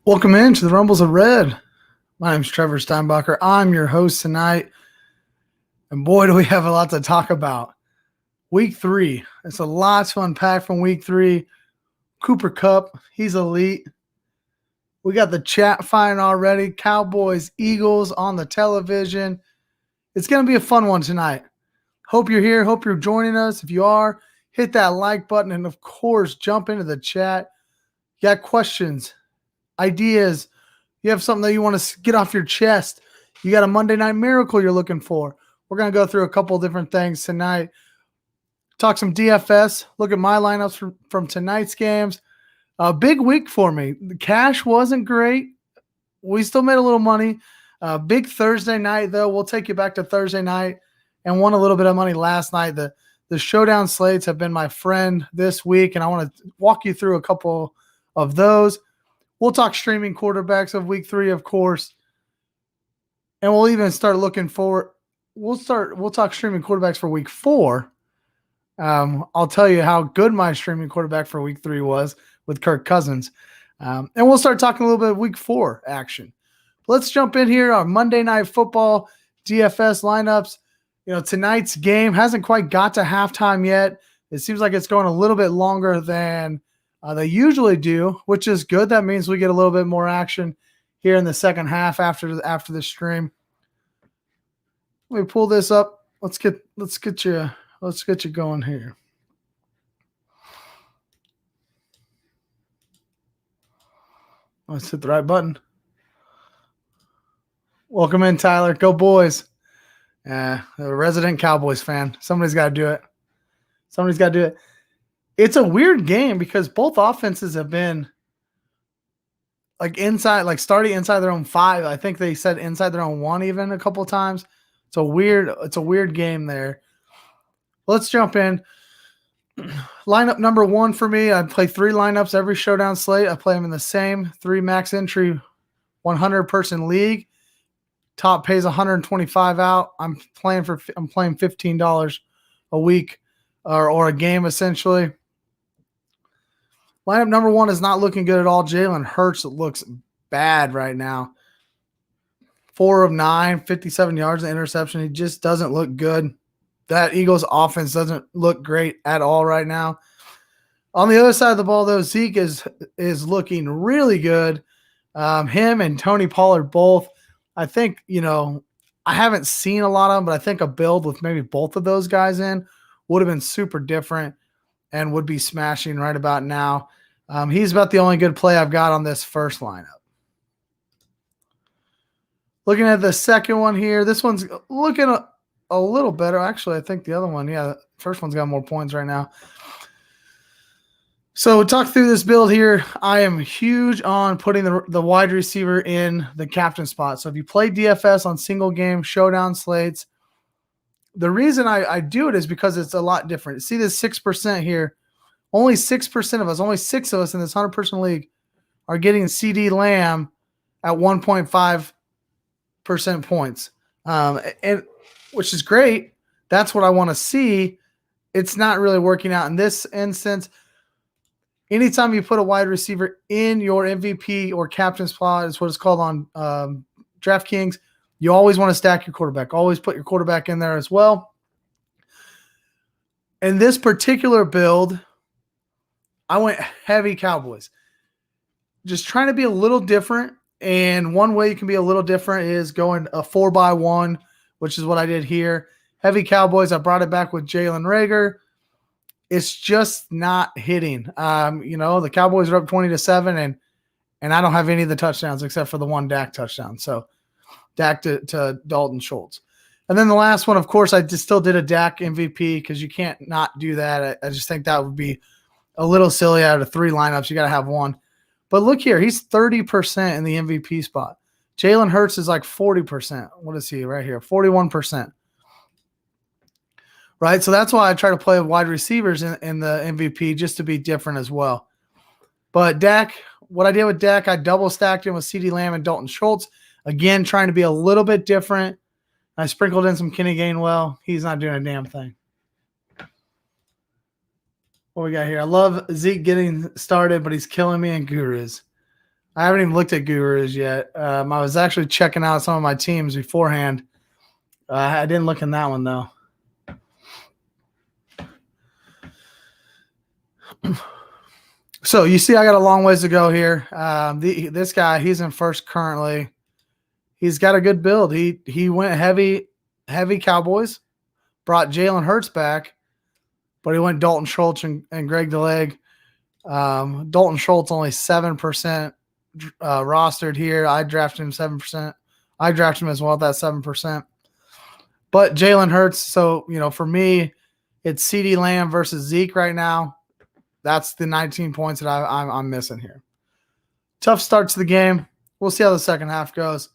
Welcome into the Rumbles of Red. My name's Trevor Steinbacher. I'm your host tonight. And boy, do we have a lot to talk about. Week 3. It's a lot to unpack from week 3. Cooper Kupp, he's elite. We got the chat fine already. Cowboys, Eagles on the television. It's going to be a fun one tonight. Hope you're here. Hope you're joining us. If you are, hit that like button. And of course, jump into the chat. You got questions, ideas, you have something that you want to get off your chest, you got a Monday Night Miracle you're looking for. We're going to go through a couple of different things tonight. Talk some DFS, look at my lineups from tonight's games. A big week for me. The cash wasn't great. We still made a little money. Big Thursday night, though. We'll take you back to Thursday night and won a little bit of money last night. The showdown slates have been my friend this week, and I want to walk you through a couple of those. We'll talk streaming quarterbacks of week 3, of course. And we'll even start looking forward. We'll talk streaming quarterbacks for week 4. I'll tell you how good my streaming quarterback for week 3 was with Kirk Cousins. And we'll start talking a little bit of week 4 action. Let's jump in here on Monday Night Football DFS lineups. You know, tonight's game hasn't quite got to halftime yet. It seems like it's going a little bit longer than they usually do, which is good. That means we get a little bit more action here in the second half after the stream. Let me pull this up. Let's get you going here. Let's hit the right button. Welcome in, Tyler. Go boys. A resident Cowboys fan. Somebody's got to do it. It's a weird game because both offenses have been starting inside their own 5. I think they said inside their own 1 even a couple of times. It's a weird game there. Let's jump in. Lineup number 1 for me. I play 3 lineups every showdown slate. I play them in the same 3 max entry 100-person league. Top pays $125 out. I'm playing $15 a week or a game essentially. Lineup number 1 is not looking good at all. Jalen Hurts looks bad right now. 4 of 9, 57 yards and interception. He just doesn't look good. That Eagles offense doesn't look great at all right now. On the other side of the ball, though, Zeke is looking really good. Him and Tony Pollard both. I think, I haven't seen a lot of them, but I think a build with maybe both of those guys in would have been super different and would be smashing right about now. He's about the only good play I've got on this first lineup. Looking at the second one here, this one's looking a little better. Actually, I think the other one, the first one's got more points right now. So talk through this build here. I am huge on putting the wide receiver in the captain spot. So if you play DFS on single game showdown slates, the reason I do it is because it's a lot different. See this 6% here. Only 6% of us, only 6 of us in this 100-person league are getting CD Lamb at 1.5% points, and which is great. That's what I want to see. It's not really working out in this instance. Anytime you put a wide receiver in your MVP or captain spot, is what it's called on DraftKings, you always want to stack your quarterback. Always put your quarterback in there as well. In this particular build, I went heavy Cowboys. Just trying to be a little different. And one way you can be a little different is going a 4x1, which is what I did here. Heavy Cowboys. I brought it back with Jalen Reagor. It's just not hitting. The Cowboys are up 20-7, and I don't have any of the touchdowns except for the one Dak touchdown. So Dak to Dalton Schultz. And then the last one, of course, I just still did a Dak MVP because you can't not do that. I just think that would be a little silly. Out of 3 lineups, you got to have one. But look here, he's 30% in the MVP spot. Jalen Hurts is like 40%. What is he right here? 41%. Right? So that's why I try to play wide receivers in the MVP just to be different as well. But Dak, what I did with Dak, I double stacked him with CeeDee Lamb and Dalton Schultz. Again, trying to be a little bit different. I sprinkled in some Kenny Gainwell. He's not doing a damn thing. What we got here? I love Zeke getting started, but he's killing me in gurus. I haven't even looked at Gurus yet. I was actually checking out some of my teams beforehand. I didn't look in that one, though. So you see I got a long ways to go here. This guy, he's in first currently. He's got a good build. He went heavy Cowboys, brought Jalen Hurts back, but he went Dalton Schultz and Greg DeLeg. Dalton Schultz only 7% rostered here. I drafted him 7%. I drafted him as well at that 7%. But Jalen Hurts, so, for me, it's CeeDee Lamb versus Zeke right now. That's the 19 points that I'm missing here. Tough start to the game. We'll see how the second half goes.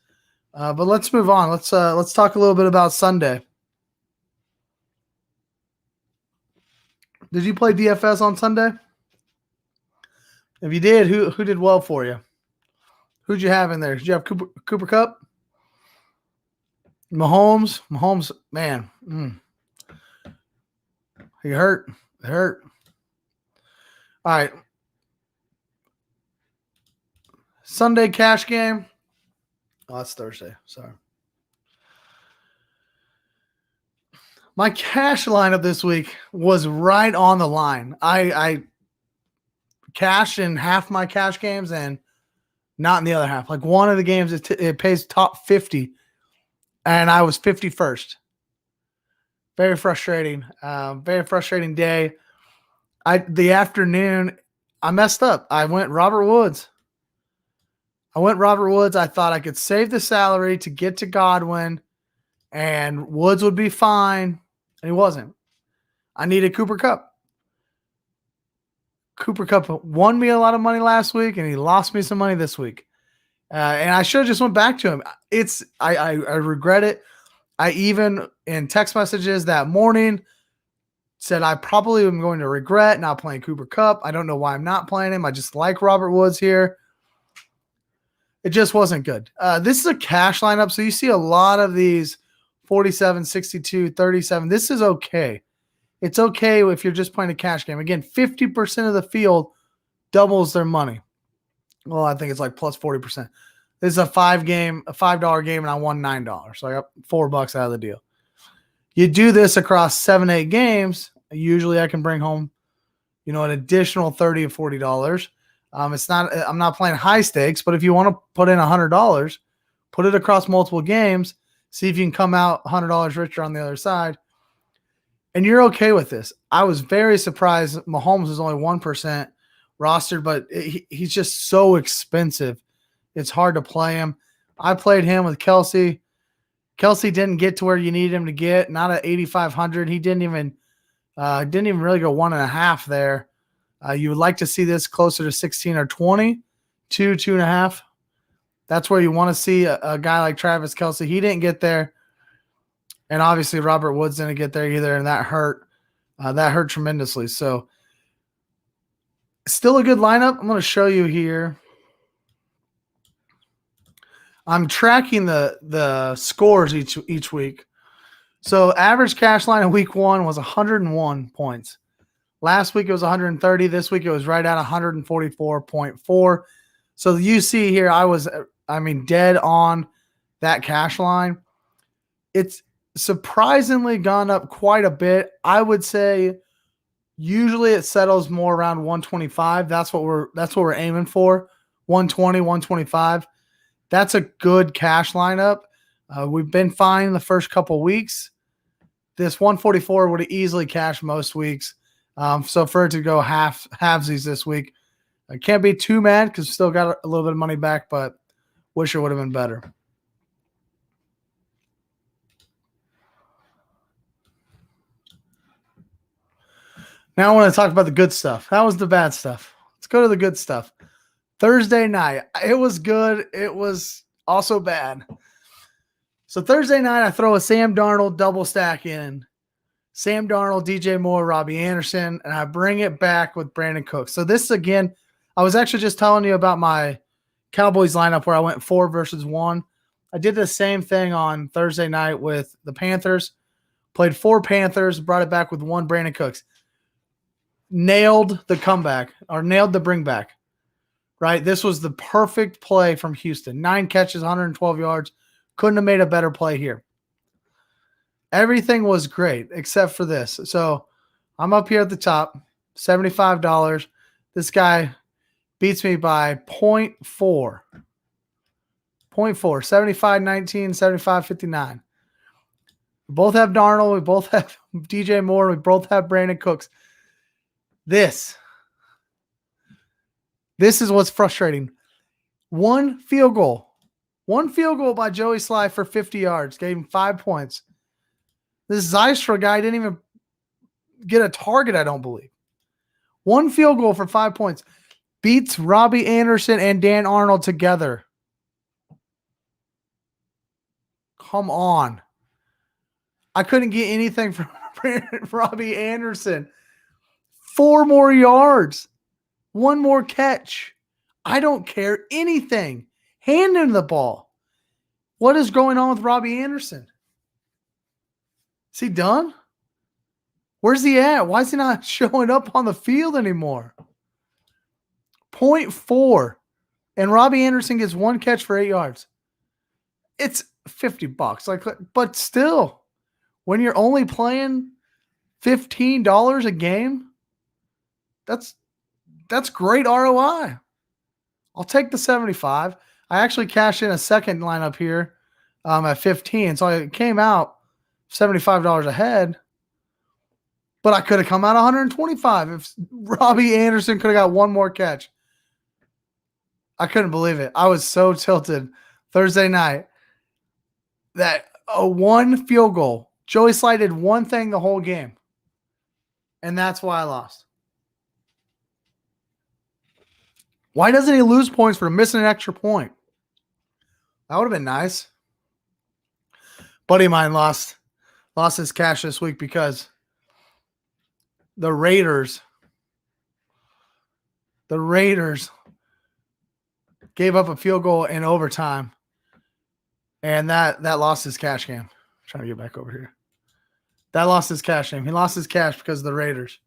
But let's move on. Let's talk a little bit about Sunday. Did you play DFS on Sunday? If you did, who did well for you? Who'd you have in there? Did you have Cooper Kupp? Mahomes, man. He hurt. It hurt. All right. Sunday cash game. Oh, that's Thursday. Sorry. My cash lineup this week was right on the line. I cashed in half my cash games and not in the other half. Like one of the games, it pays top 50, and I was 51st. Very frustrating. Very frustrating day. The afternoon, I messed up. I went Robert Woods. I thought I could save the salary to get to Godwin, and Woods would be fine, and he wasn't. I needed Cooper Kupp. Cooper Kupp won me a lot of money last week, and he lost me some money this week. And I should have just went back to him. I regret it. I even, in text messages that morning, said I probably am going to regret not playing Cooper Kupp. I don't know why I'm not playing him. I just like Robert Woods here. It just wasn't good. This is a cash lineup, so you see a lot of these 47, 62, 37. This is okay. It's okay if you're just playing a cash game. Again, 50% of the field doubles their money. Well, I think it's like plus 40%. This is a $5 game, and I won $9. So I got $4 out of the deal. You do this across 7-8 games, usually I can bring home, an additional $30 or $40. I'm not playing high stakes, but if you want to put in $100, put it across multiple games, see if you can come out $100 richer on the other side. And you're okay with this. I was very surprised Mahomes is only 1% rostered, but he's just so expensive. It's hard to play him. I played him with Kelsey. Kelsey didn't get to where you need him to get. Not at 8,500. He didn't even really go 1.5 there. You would like to see this closer to 16 or 20, 2.5. That's where you want to see a guy like Travis Kelsey. He didn't get there. And obviously Robert Woods didn't get there either, and that hurt. That hurt tremendously. So still a good lineup. I'm going to show you here. I'm tracking the scores each week. So average cash line in week 1 was 101 points. Last week it was 130. This week it was right at 144.4. So you see here, I was dead on that cash line. It's surprisingly gone up quite a bit. I would say usually it settles more around 125. That's what we're aiming for. 120, 125. That's a good cash lineup. We've been fine the first couple weeks. This 144 would have easily cashed most weeks. So for it to go halvesies this week, I can't be too mad because still got a little bit of money back, but wish it would have been better. Now I want to talk about the good stuff. That was the bad stuff. Let's go to the good stuff. Thursday night. It was good. It was also bad. So Thursday night, I throw a Sam Darnold double stack in. Sam Darnold, DJ Moore, Robbie Anderson, and I bring it back with Brandon Cooks. So this, again, I was actually just telling you about my Cowboys lineup where I went 4 versus 1. I did the same thing on Thursday night with the Panthers. Played 4 Panthers, brought it back with 1 Brandon Cooks. Nailed the comeback, or nailed the bring back. right? This was the perfect play from Houston. 9 catches, 112 yards. Couldn't have made a better play here. Everything was great except for this. So I'm up here at the top, $75. This guy beats me by 0.4. 0.4, 75-19, 75-59. We both have Darnold. We both have DJ Moore. We both have Brandon Cooks. This is what's frustrating. One field goal by Joey Sly for 50 yards. Gave him 5 points. This Zystra guy didn't even get a target, I don't believe. One field goal for 5 points. Beats Robbie Anderson and Dan Arnold together. Come on. I couldn't get anything from Robbie Anderson. 4 more yards. 1 more catch. I don't care anything. Hand him the ball. What is going on with Robbie Anderson? Is he done? Where's he at? Why is he not showing up on the field anymore? 0.4. And Robbie Anderson gets 1 catch for 8 yards. It's $50. But still, when you're only playing $15 a game, that's great ROI. I'll take the 75. I actually cashed in a second lineup here at 15. So I came out $75 ahead. But I could have come out 125 if Robbie Anderson could have got 1 more catch. I couldn't believe it. I was so tilted Thursday night that a 1 field goal. Joey Sly did one thing the whole game. And that's why I lost. Why doesn't he lose points for missing an extra point? That would have been nice. Buddy of mine lost his cash this week because the Raiders gave up a field goal in overtime, and that lost his cash game. I'm trying to get back over here. That lost his cash game. He lost his cash because the Raiders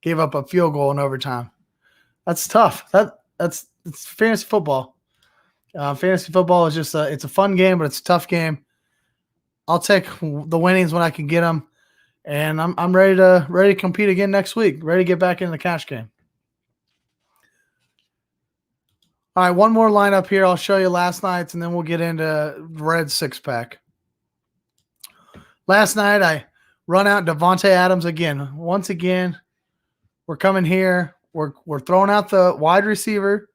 gave up a field goal in overtime. That's tough. It's fantasy football. Fantasy football is just it's a fun game, but it's a tough game. I'll take the winnings when I can get them, and I'm ready to compete again next week. Ready to get back into the cash game. All right, one more lineup here. I'll show you last night's, and then we'll get into red 6-pack. Last night I run out Devontae Adams again. Once again, we're coming here. We're throwing out the wide receiver.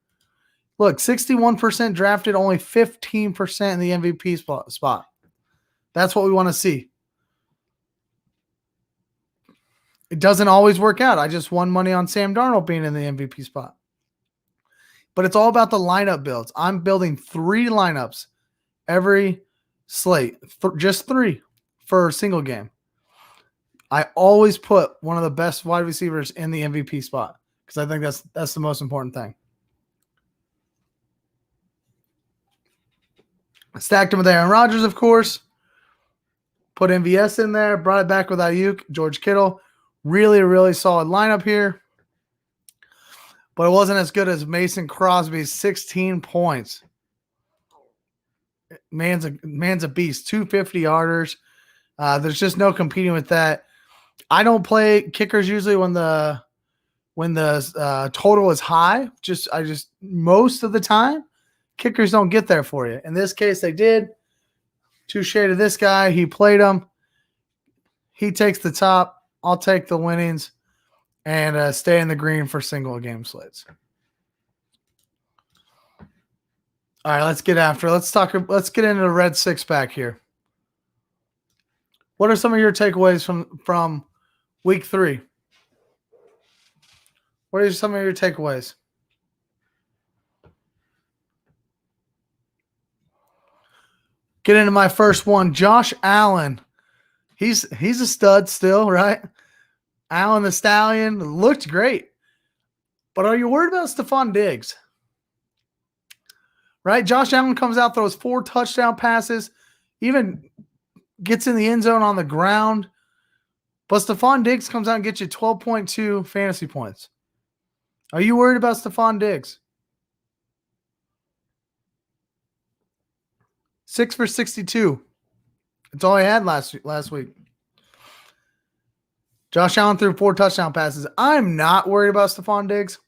Look, 61% drafted, only 15% in the MVP spot. That's what we want to see. It doesn't always work out. I just won money on Sam Darnold being in the MVP spot. But it's all about the lineup builds. I'm building 3 lineups every slate, just 3 for a single game. I always put one of the best wide receivers in the MVP spot because I think that's the most important thing. I stacked him with Aaron Rodgers, of course. Put MVS in there. Brought it back with Ayuk, George Kittle. Really, really solid lineup here. But it wasn't as good as Mason Crosby's 16 points. Man's a beast. 250-yarders. There's just no competing with that. I don't play kickers usually when the total is high. I just most of the time, kickers don't get there for you. In this case, they did. Touche to this guy. He played him. He takes the top. I'll take the winnings and stay in the green for single game slates. All right, let's get after it. Let's get into the red 6-pack here. What are some of your takeaways from week 3? What are some of your takeaways? Get into my first one. Josh Allen. He's a stud still, right? Allen the Stallion looked great. But are you worried about Stephon Diggs? Right? Josh Allen comes out, throws 4 touchdown passes, even gets in the end zone on the ground. But Stephon Diggs comes out and gets you 12.2 fantasy points. Are you worried about Stephon Diggs? 6 for 62. That's all he had last week. Josh Allen threw 4 touchdown passes. I'm not worried about Stephon Diggs.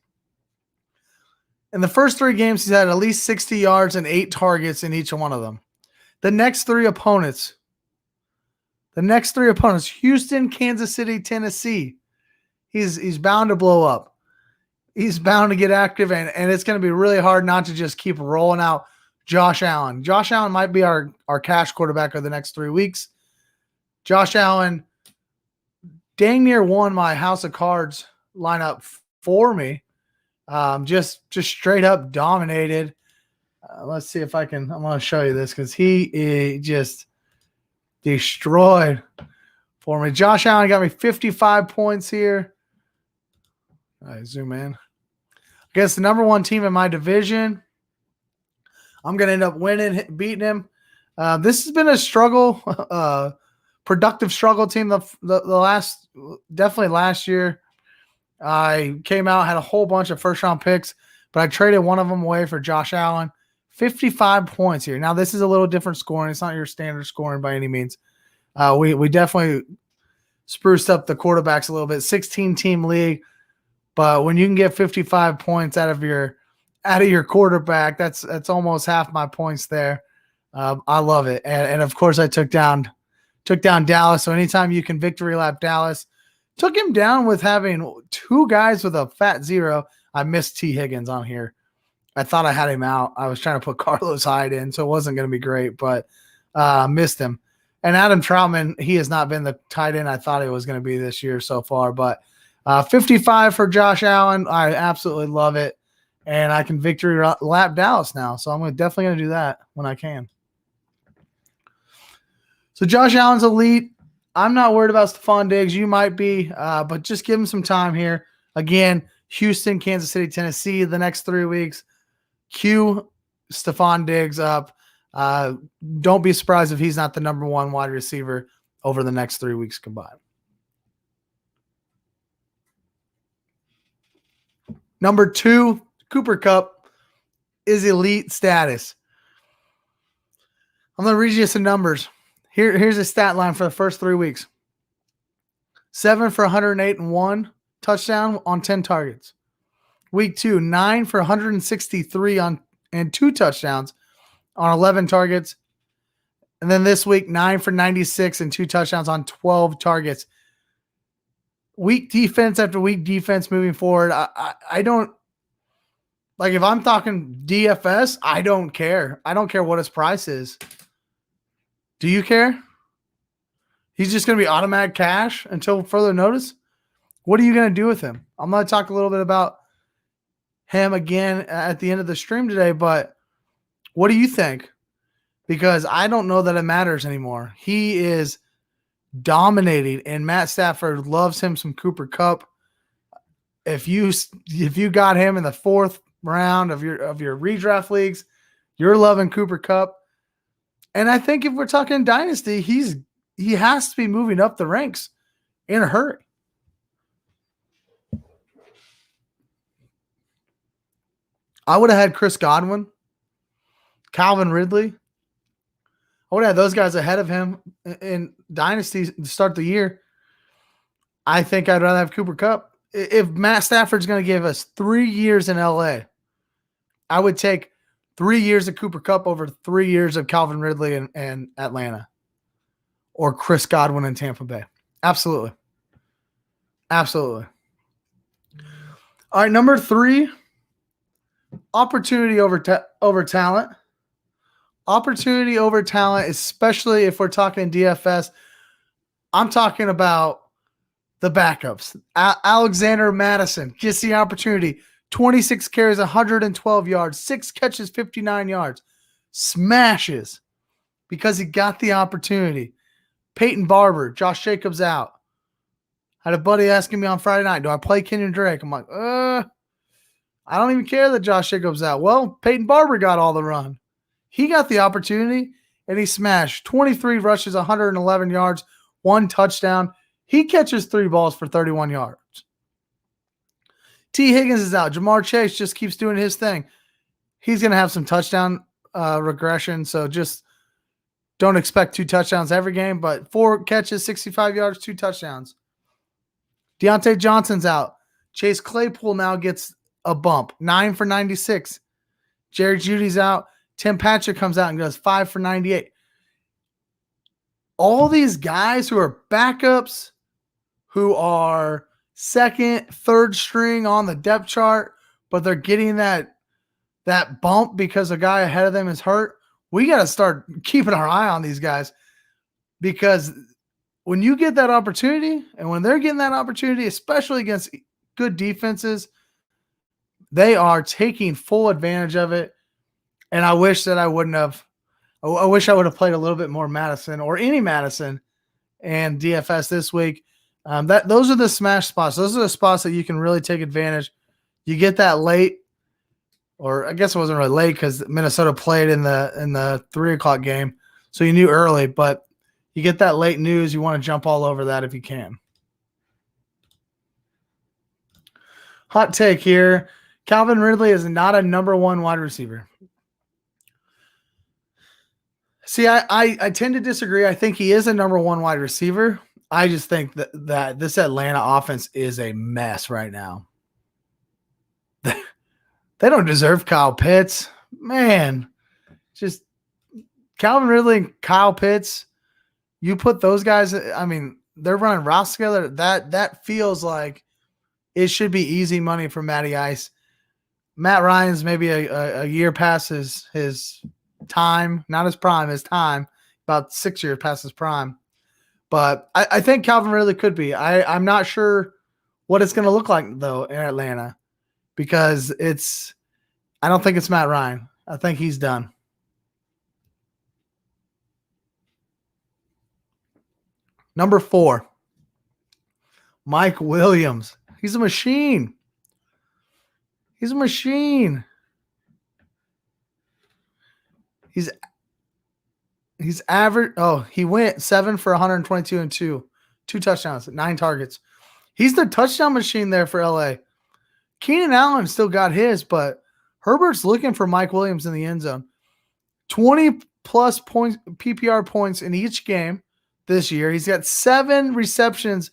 In the first 3 games, he's had at least 60 yards and 8 targets in each one of them. The next three opponents, Houston, Kansas City, Tennessee, he's bound to blow up. He's bound to get active, and it's going to be really hard not to just keep rolling out Josh Allen. Josh Allen might be our cash quarterback of the next 3 weeks. Josh Allen dang near won my House of Cards lineup for me. Just straight up dominated. Let's see if I can. I'm going to show you this because he just destroyed for me. Josh Allen got me 55 points here. All right, zoom in. Against the number 1 team in my division. I'm going to end up beating him. This has been a struggle, productive struggle team definitely last year. I came out, had a whole bunch of first-round picks, but I traded one of them away for Josh Allen. 55 points here. Now, this is a little different scoring. It's not your standard scoring by any means. We definitely spruced up the quarterbacks a little bit. 16-team league, but when you can get 55 points out of your quarterback, that's almost half my points there. I love it, and of course I took down Dallas. So anytime you can victory lap Dallas. Took him down with having 2 guys with a fat 0. I missed T. Higgins on here. I thought I had him out. I was trying to put Carlos Hyde in, so it wasn't going to be great, but missed him. And Adam Troutman, he has not been the tight end I thought he was going to be this year so far. But 55 for Josh Allen. I absolutely love it. And I can victory lap Dallas now, so I'm definitely going to do that when I can. So Josh Allen's elite. I'm not worried about Stephon Diggs. You might be, but just give him some time here. Again, Houston, Kansas City, Tennessee, the next 3 weeks. Cue Stephon Diggs up. Don't be surprised if he's not the number 1 wide receiver over the next 3 weeks combined. Number 2, Cooper Kupp is elite status. I'm going to read you some numbers. Here's a stat line for the first 3 weeks. 7 for 108 and 1 touchdown on 10 targets. Week 2, 9 for 163 and 2 touchdowns on 11 targets. And then this week, 9 for 96 and 2 touchdowns on 12 targets. Weak defense after weak defense moving forward. I don't like if I'm talking DFS, I don't care. I don't care what his price is. Do you care? He's just going to be automatic cash until further notice? What are you going to do with him? I'm going to talk a little bit about him again at the end of the stream today, but what do you think? Because I don't know that it matters anymore. He is dominating, and Matt Stafford loves him some Cooper Kupp. If you got him in the 4th round of your redraft leagues, you're loving Cooper Kupp. And I think if we're talking dynasty, he has to be moving up the ranks in a hurry. I would have had Chris Godwin, Calvin Ridley. I would have had those guys ahead of him in dynasty to start the year. I think I'd rather have Cooper Kupp. If Matt Stafford's going to give us 3 years in LA, I would take 3 years of Cooper Kupp over 3 years of Calvin Ridley in Atlanta or Chris Godwin in Tampa Bay. Absolutely. Absolutely. All right, number 3, opportunity over talent. Opportunity over talent, especially if we're talking DFS. I'm talking about the backups. Alexander Madison gets the opportunity. 26 carries, 112 yards, 6 catches, 59 yards. Smashes because he got the opportunity. Peyton Barber, Josh Jacobs out. Had a buddy asking me on Friday night, do I play Kenyon Drake? I'm like, I don't even care that Josh Jacobs out. Well, Peyton Barber got all the run. He got the opportunity, and he smashed. 23 rushes, 111 yards, 1 touchdown. He catches 3 balls for 31 yards. T. Higgins is out. Jamar Chase just keeps doing his thing. He's going to have some touchdown regression, so just Don't expect 2 touchdowns every game, but 4 catches, 65 yards, 2 touchdowns. Deontay Johnson's out. Chase Claypool now gets a bump, 9 for 96. Jerry Jeudy's out. Tim Patrick comes out and goes 5 for 98. All these guys who are backups, who are second, third string on the depth chart, but they're getting that bump because a guy ahead of them is hurt. We got to start keeping our eye on these guys, because when you get that opportunity and when they're getting that opportunity, especially against good defenses, they are taking full advantage of it. And I wish that I wouldn't have. I wish I would have played a little bit more Madison or any Madison and DFS this week. Those are the smash spots. Those are the spots that you can really take advantage. You get that late, or I guess it wasn't really late because Minnesota played in the 3:00 game, so you knew early. But you get that late news, you want to jump all over that if you can. Hot take here: Calvin Ridley is not a number 1 wide receiver. See, I tend to disagree. I think he is a number 1 wide receiver. I just think that this Atlanta offense is a mess right now. They don't deserve Kyle Pitts. Man, just Calvin Ridley and Kyle Pitts, you put those guys, I mean, they're running routes together. That feels like it should be easy money for Matty Ice. Matt Ryan's maybe a year past his time, not his prime, his time, about 6 years past his prime. But I think Calvin Ridley could be. I'm not sure what it's going to look like, though, in Atlanta, because I don't think it's Matt Ryan. I think he's done. Number 4, Mike Williams. He's a machine. He's a machine. He's average. Oh, he went 7 for 122 and 2 touchdowns, 9 targets. He's the touchdown machine there for LA. Keenan Allen still got his, but Herbert's looking for Mike Williams in the end zone. 20 plus points, PPR points in each game this year. He's got 7 receptions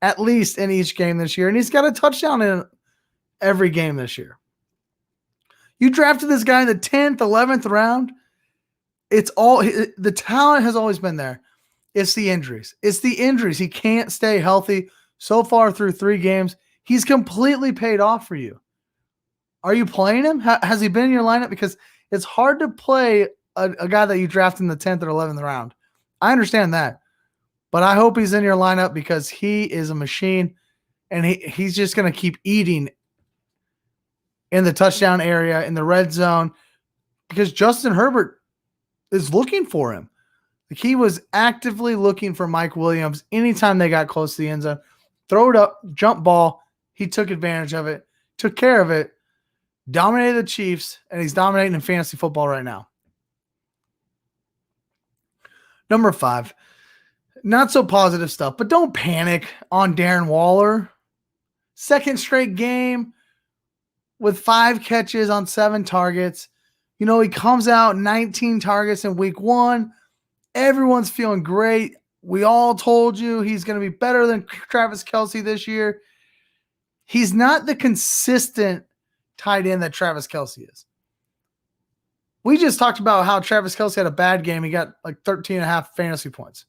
at least in each game this year, and he's got a touchdown in every game this year. You drafted this guy in the 10th, 11th round. The talent has always been there. It's the injuries. He can't stay healthy. So far through 3 games, he's completely paid off for you. Are you playing him? Has he been in your lineup? Because it's hard to play a guy that you draft in the 10th or 11th round. I understand that. But I hope he's in your lineup because he is a machine, and he's just going to keep eating in the touchdown area, in the red zone, because Justin Herbert is looking for him. Like, he was actively looking for Mike Williams anytime they got close to the end zone. Throw it up, jump ball. He took advantage of it, took care of it, dominated the Chiefs, and he's dominating in fantasy football right now. Number 5, not so positive stuff, but don't panic on Darren Waller. Second straight game with 5 catches on 7 targets. You know, he comes out 19 targets in week 1. Everyone's feeling great. We all told you he's going to be better than Travis Kelce this year. He's not the consistent tight end that Travis Kelce is. We just talked about how Travis Kelce had a bad game. He got like 13.5 fantasy points.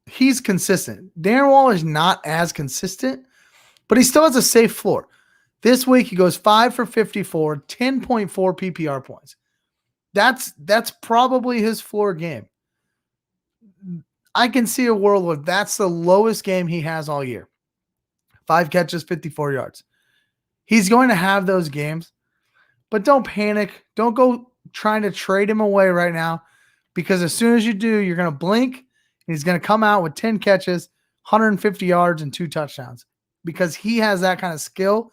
He's consistent. Darren Waller is not as consistent, but he still has a safe floor. This week, he goes 5 for 54, 10.4 PPR points. That's probably his floor game. I can see a world where that's the lowest game he has all year. 5 catches, 54 yards. He's going to have those games, but don't panic. Don't go trying to trade him away right now, because as soon as you do, you're going to blink, and he's going to come out with 10 catches, 150 yards, and 2 touchdowns, because he has that kind of skill.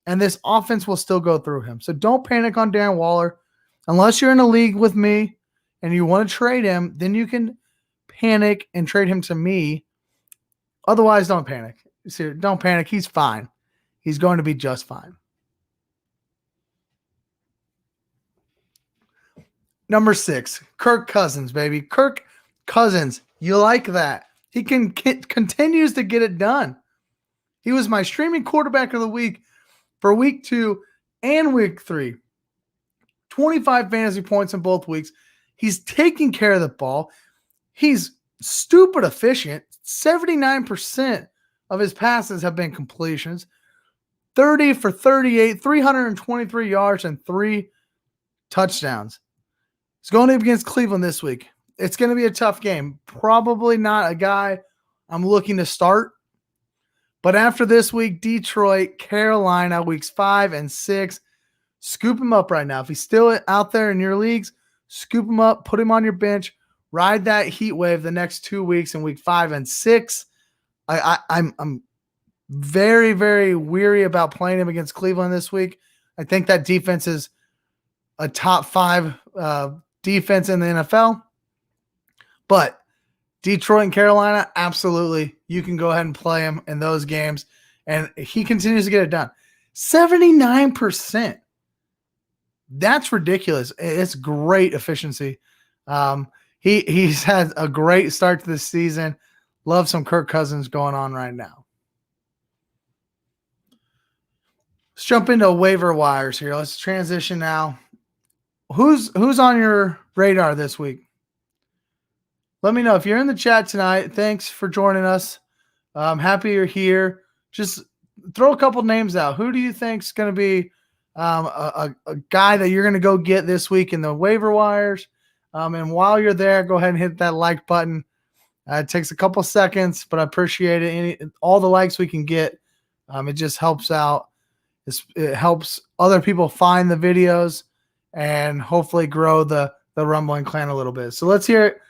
And this offense will still go through him. So don't panic on Darren Waller. Unless you're in a league with me and you want to trade him, then you can panic and trade him to me. Otherwise, don't panic. See, don't panic. He's fine. He's going to be just fine. Number 6, Kirk Cousins, baby. Kirk Cousins. You like that. He continues to get it done. He was my streaming quarterback of the week for week 2 and week 3. 25 fantasy points in both weeks. He's taking care of the ball. He's stupid efficient. 79% of his passes have been completions. 30 for 38, 323 yards, and 3 touchdowns. He's going up against Cleveland this week. It's going to be a tough game. Probably not a guy I'm looking to start. But after this week, Detroit, Carolina, weeks 5 and 6, scoop him up right now. If he's still out there in your leagues, scoop him up, put him on your bench, ride that heat wave the next 2 weeks in week 5 and 6. I'm very, very weary about playing him against Cleveland this week. I think that defense is a top 5 defense in the NFL. But Detroit and Carolina, absolutely. You can go ahead and play him in those games. And he continues to get it done. 79%. That's ridiculous. It's great efficiency. He's had a great start to this season. Love some Kirk Cousins going on right now. Let's jump into waiver wires here. Let's transition now. Who's on your radar this week? Let me know if you're in the chat tonight. Thanks for joining us. I'm happy you're here. Just throw a couple names out. Who do you think is going to be a guy that you're going to go get this week in the waiver wires? And while you're there, go ahead and hit that like button. It takes a couple seconds, but I appreciate it. All the likes we can get, it just helps out. It helps other people find the videos and hopefully grow the Rumbling Clan a little bit. So let's hear it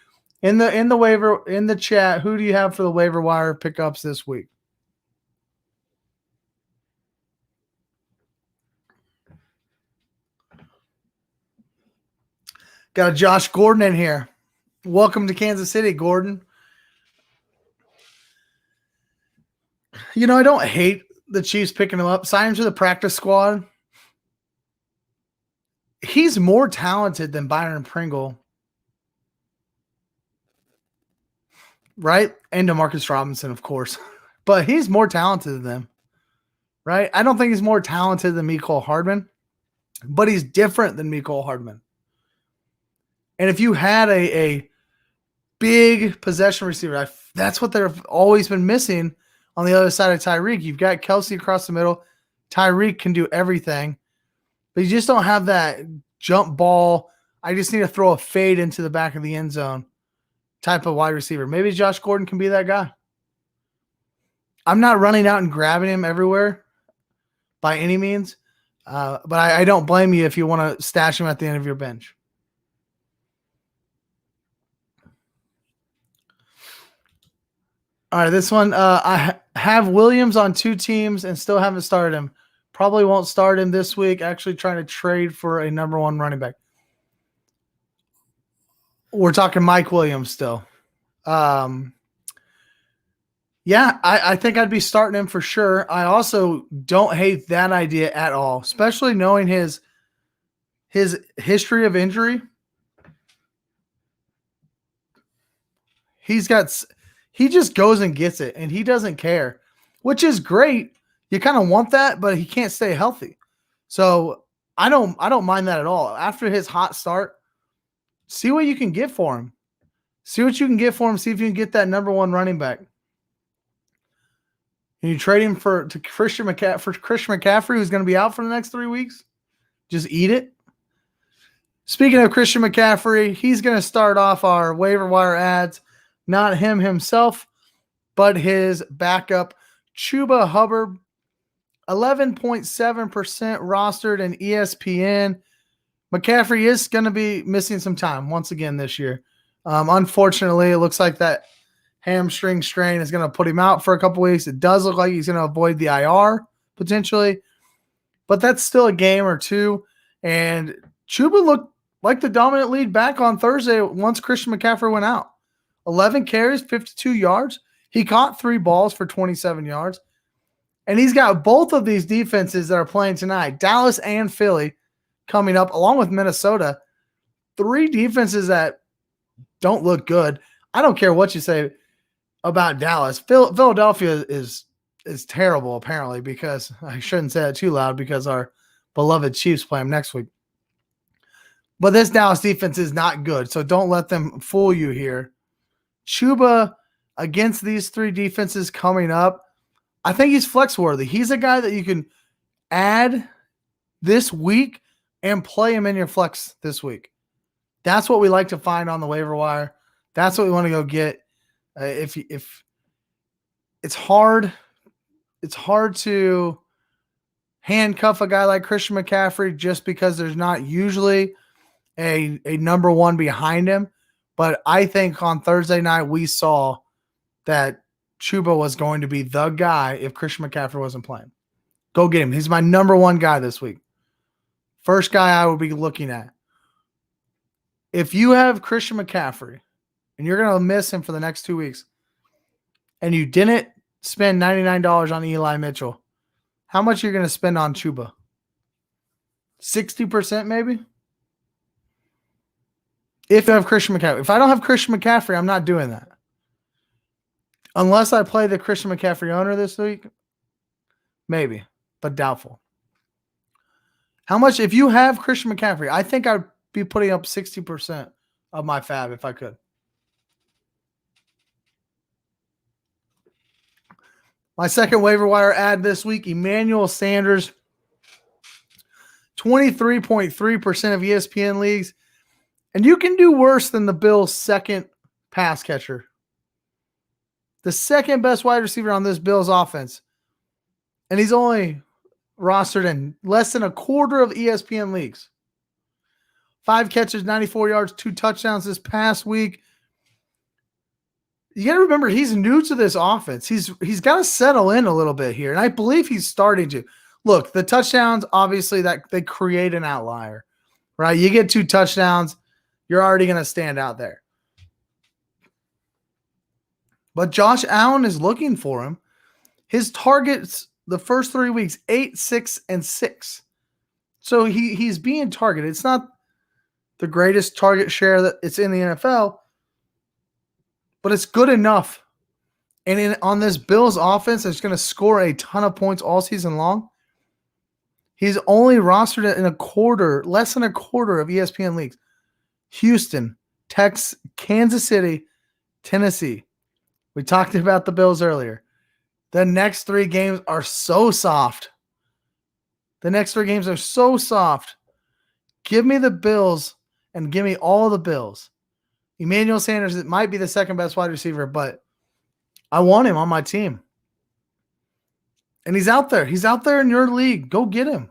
in the chat. Who do you have for the waiver wire pickups this week? Got a Josh Gordon in here. Welcome to Kansas City, Gordon. You know, I don't hate the Chiefs picking him up. Sign him to the practice squad. He's more talented than Byron Pringle. Right? And DeMarcus Robinson, of course. But he's more talented than them. Right? I don't think he's more talented than Mecole Hardman. But he's different than Mecole Hardman. And if you had a big possession receiver, that's what they've always been missing on the other side of Tyreek. You've got Kelsey across the middle. Tyreek can do everything. But you just don't have that jump ball. I just need to throw a fade into the back of the end zone type of wide receiver. Maybe Josh Gordon can be that guy. I'm not running out and grabbing him everywhere by any means. But I don't blame you if you want to stash him at the end of your bench. All right, this one, I have Williams on 2 teams and still haven't started him. Probably won't start him this week. Actually trying to trade for a number 1 running back. We're talking Mike Williams still. Yeah, I think I'd be starting him for sure. I also don't hate that idea at all, especially knowing his history of injury. He just goes and gets it, and he doesn't care, which is great. You kind of want that, but he can't stay healthy. So I don't mind that at all. After his hot start, see what you can get for him. See what you can get for him. See if you can get that number 1 running back. And you trade him for Christian McCaffrey, who's going to be out for the next 3 weeks. Just eat it. Speaking of Christian McCaffrey, he's going to start off our waiver wire ads. Not him himself, but his backup, Chuba Hubbard, 11.7% rostered in ESPN. McCaffrey is going to be missing some time once again this year. Unfortunately, it looks like that hamstring strain is going to put him out for a couple weeks. It does look like he's going to avoid the IR potentially, but that's still a game or two. And Chuba looked like the dominant lead back on Thursday once Christian McCaffrey went out. 11 carries, 52 yards. He caught 3 balls for 27 yards. And he's got both of these defenses that are playing tonight, Dallas and Philly, coming up, along with Minnesota. three defenses that don't look good. I don't care what you say about Dallas. Philadelphia is terrible, apparently, because I shouldn't say that too loud because our beloved Chiefs play them next week. But this Dallas defense is not good, so don't let them fool you here. Chuba against these three defenses coming up, I think he's flex worthy. He's a guy that you can add this week and play him in your flex this week. That's what we like to find on the waiver wire. That's what we want to go get. If it's hard to handcuff a guy like Christian McCaffrey just because there's not usually a number one behind him. But I think on Thursday night we saw that Chuba was going to be the guy if Christian McCaffrey wasn't playing. Go get him. He's my number one guy this week. First guy I will be looking at. If you have Christian McCaffrey and you're going to miss him for the next 2 weeks and you didn't spend $99 on Eli Mitchell, how much are you going to spend on Chuba? 60% maybe? If you have Christian McCaffrey. If I don't have Christian McCaffrey, I'm not doing that. Unless I play the Christian McCaffrey owner this week, maybe, but doubtful. How much, if you have Christian McCaffrey, I think I'd be putting up 60% of my fab if I could. My second waiver wire ad this week, Emmanuel Sanders, 23.3% of ESPN leagues. And you can do worse than the Bills' second pass catcher. The second best wide receiver on this Bills offense. And he's only rostered in less than a quarter of ESPN leagues. 5 catches, 94 yards, 2 touchdowns this past week. You got to remember, he's new to this offense. He's got to settle in a little bit here. And I believe he's starting to. Look, the touchdowns, obviously, that they create an outlier. Right? You get 2 touchdowns, you're already going to stand out there. But Josh Allen is looking for him. His targets the first 3 weeks, 8, 6, and 6. So he's being targeted. It's not the greatest target share that it's in the NFL, but it's good enough. And on this Bills offense that's going to score a ton of points all season long, he's only rostered in less than a quarter of ESPN leagues. Houston, Texas, Kansas City, Tennessee. We talked about the Bills earlier. The next 3 games are so soft. Give me the Bills and give me all the Bills. Emmanuel Sanders, it might be the second best wide receiver, but I want him on my team. And he's out there. He's out there in your league. Go get him.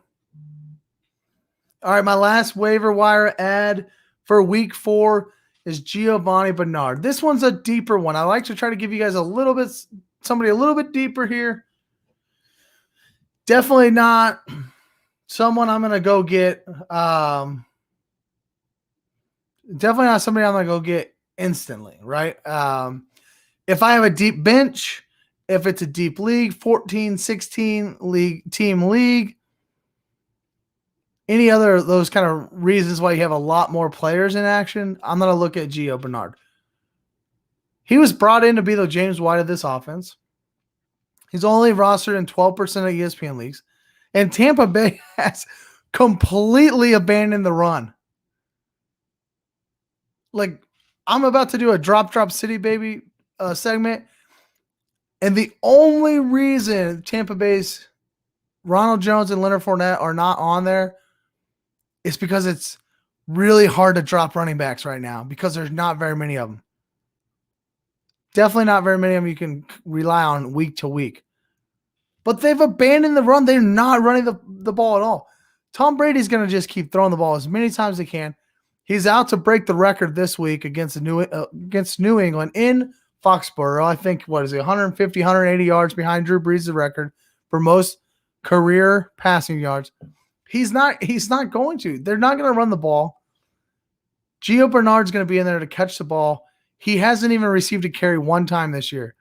All right, my last waiver wire ad for week 4 is Giovanni Bernard. This one's a deeper one. I like to try to give you guys somebody a little bit deeper here. Definitely not someone I'm going to go get. Definitely not somebody I'm going to go get instantly, right? If I have a deep bench, if it's a deep league, 14, 16 team league, any other of those kind of reasons why you have a lot more players in action, I'm going to look at Gio Bernard. He was brought in to be the James White of this offense. He's only rostered in 12% of ESPN leagues. And Tampa Bay has completely abandoned the run. Like, I'm about to do a Drop City Baby segment. And the only reason Tampa Bay's Ronald Jones and Leonard Fournette are not on there is because it's really hard to drop running backs right now because there's not very many of them. Definitely not very many of them you can rely on week to week. But they've abandoned the run. They're not running the ball at all. Tom Brady's going to just keep throwing the ball as many times as he can. He's out to break the record this week against New England in Foxborough. I think, 150, 180 yards behind Drew Brees' record for most career passing yards. He's not going to. They're not going to run the ball. Gio Bernard's going to be in there to catch the ball. He hasn't even received a carry one time this year.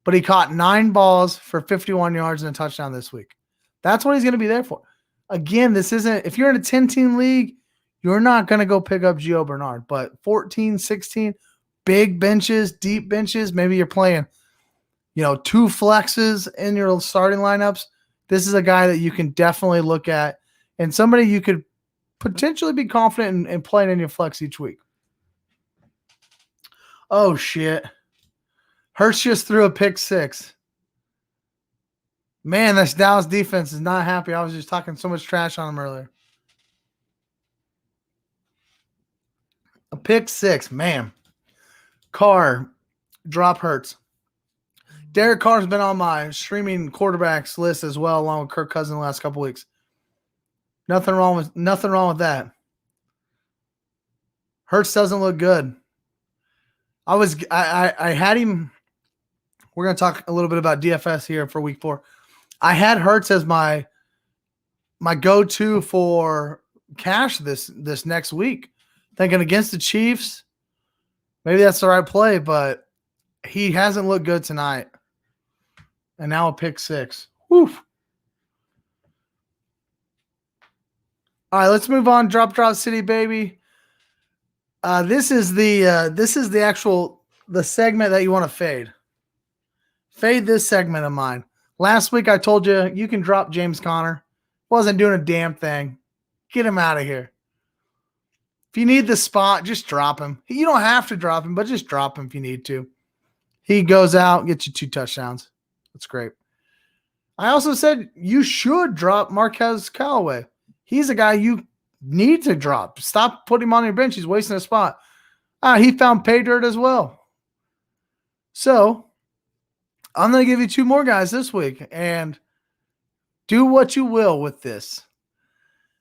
But he caught 9 balls for 51 yards and a touchdown this week. That's what he's going to be there for. Again, this isn't – if you're in a 10-team league, you're not going to go pick up Gio Bernard. But 14, 16, big benches, deep benches, maybe you're playing, 2 flexes in your starting lineups. This is a guy that you can definitely look at and somebody you could potentially be confident in playing in your flex each week. Oh, shit. Hurts just threw a pick 6. Man, this Dallas defense is not happy. I was just talking so much trash on them earlier. A pick 6, man. Carr, drop Hurts. Derek Carr's been on my streaming quarterbacks list as well, along with Kirk Cousins the last couple weeks. Nothing wrong with that. Hurts doesn't look good. I had him. We're gonna talk a little bit about DFS here for week 4. I had Hurts as my go-to for cash this next week. Thinking against the Chiefs, maybe that's the right play, but he hasn't looked good tonight. And now a pick 6. Whew. All right, let's move on. Drop City, baby. This is the actual segment that you want to fade. Fade this segment of mine. Last week I told you can drop James Conner. Wasn't doing a damn thing. Get him out of here. If you need the spot, just drop him. You don't have to drop him, but just drop him if you need to. He goes out, gets you 2 touchdowns. That's great. I also said you should drop Marquez Callaway. He's a guy you need to drop. Stop putting him on your bench. He's wasting a spot. He found pay dirt as well. So I'm going to give you 2 more guys this week, and do what you will with this.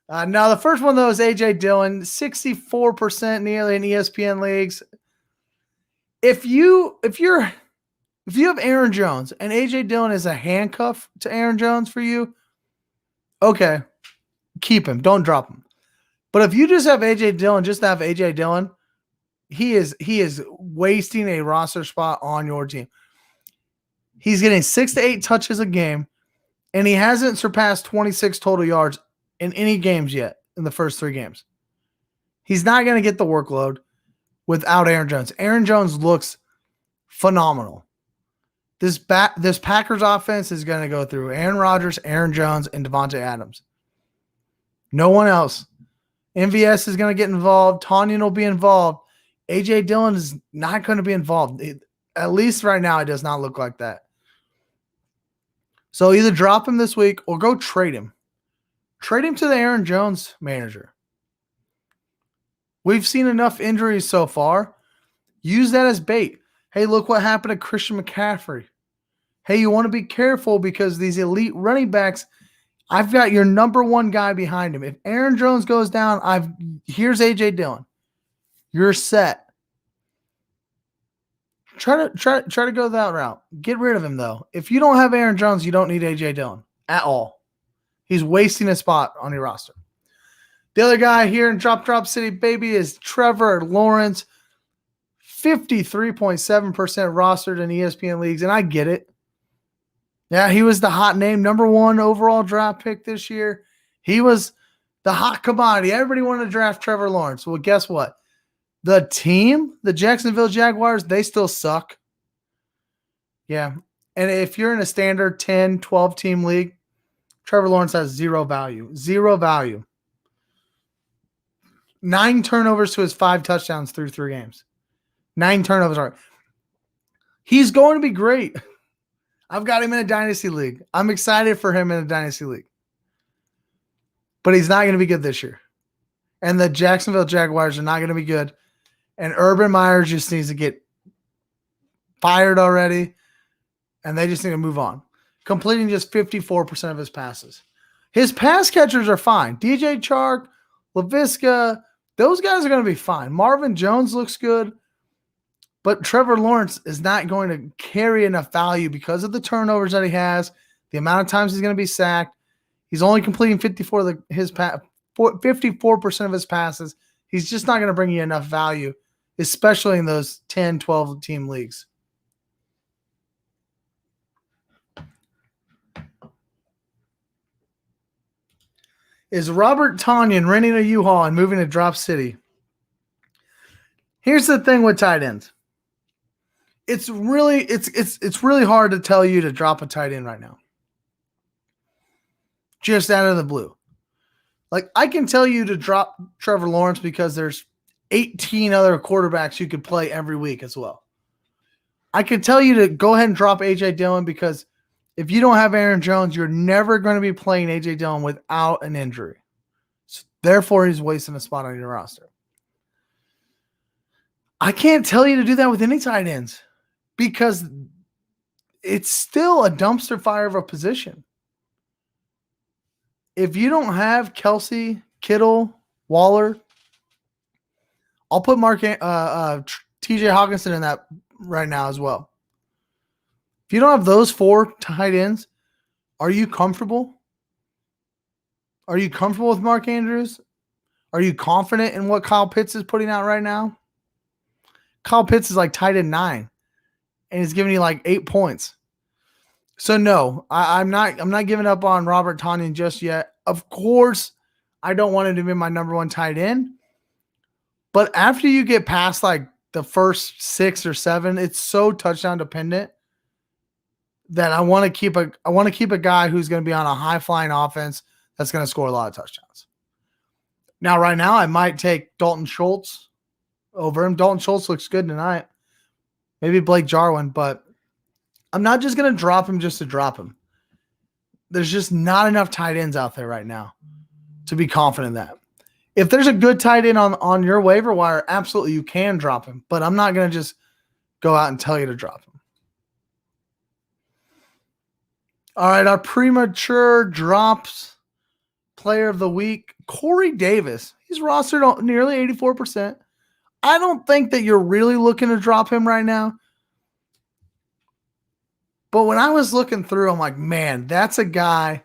Now, the first one, though, is A.J. Dillon, 64% nearly in ESPN leagues. If you have Aaron Jones and A.J. Dillon is a handcuff to Aaron Jones for you, okay, keep him. Don't drop him. But if you just have A.J. Dillon, just have A.J. Dillon, he is wasting a roster spot on your team. He's getting 6 to 8 touches a game, and he hasn't surpassed 26 total yards in any games yet in the first 3 games. He's not going to get the workload without Aaron Jones. Aaron Jones looks phenomenal. This Packers offense is going to go through Aaron Rodgers, Aaron Jones, and Devontae Adams. No one else. MVS is going to get involved. Tanyan will be involved. A.J. Dillon is not going to be involved. At least right now, it does not look like that. So either drop him this week or go trade him. Trade him to the Aaron Jones manager. We've seen enough injuries so far. Use that as bait. Hey, look what happened to Christian McCaffrey. Hey, you want to be careful because these elite running backs, I've got your number 1 guy behind him. If Aaron Jones goes down, here's A.J. Dillon. You're set. Try to go that route. Get rid of him, though. If you don't have Aaron Jones, you don't need A.J. Dillon at all. He's wasting a spot on your roster. The other guy here in Drop City, baby, is Trevor Lawrence. 53.7% rostered in ESPN leagues, and I get it. Yeah, he was the hot name, number 1 overall draft pick this year. He was the hot commodity. Everybody wanted to draft Trevor Lawrence. Well, guess what? The team, the Jacksonville Jaguars, they still suck. Yeah. And if you're in a standard 10, 12 team league, Trevor Lawrence has 0 value. 0 value. 9 turnovers to his 5 touchdowns through 3 games. 9 turnovers. All right. He's going to be great. I've got him in a dynasty league. I'm excited for him in a dynasty league. But he's not going to be good this year. And the Jacksonville Jaguars are not going to be good. And Urban Meyer just needs to get fired already. And they just need to move on. Completing just 54% of his passes. His pass catchers are fine. DJ Chark, LaVisca, those guys are going to be fine. Marvin Jones looks good. But Trevor Lawrence is not going to carry enough value because of the turnovers that he has, the amount of times he's going to be sacked. He's only completing 54% of his passes. He's just not going to bring you enough value, especially in those 10, 12-team leagues. Is Robert Tonyan renting a U-Haul and moving to Drop City? Here's the thing with tight ends. It's really hard to tell you to drop a tight end right now. Just out of the blue. Like, I can tell you to drop Trevor Lawrence because there's 18 other quarterbacks you could play every week as well. I can tell you to go ahead and drop A.J. Dillon because if you don't have Aaron Jones, you're never going to be playing A.J. Dillon without an injury. So therefore, he's wasting a spot on your roster. I can't tell you to do that with any tight ends because it's still a dumpster fire of a position. If you don't have Kelsey, Kittle, Waller, I'll put T.J. Hawkinson in that right now as well. If you don't have those 4 tight ends, are you comfortable? Are you comfortable with Mark Andrews? Are you confident in what Kyle Pitts is putting out right now? Kyle Pitts is like tight end 9, and he's giving you like 8 points. So no, I'm not giving up on Robert Tonyan just yet. Of course, I don't want him to be my number 1 tight end. But after you get past like the first 6 or 7, it's so touchdown dependent that I want to keep a guy who's going to be on a high flying offense that's going to score a lot of touchdowns. Now, right now, I might take Dalton Schultz over him. Dalton Schultz looks good tonight. Maybe Blake Jarwin, but I'm not just going to drop him just to drop him. There's just not enough tight ends out there right now to be confident in that. If there's a good tight end on your waiver wire, absolutely you can drop him, but I'm not going to just go out and tell you to drop him. All right, our premature drops player of the week, Corey Davis. He's rostered on nearly 84%. I don't think that you're really looking to drop him right now. But when I was looking through, I'm like, man, that's a guy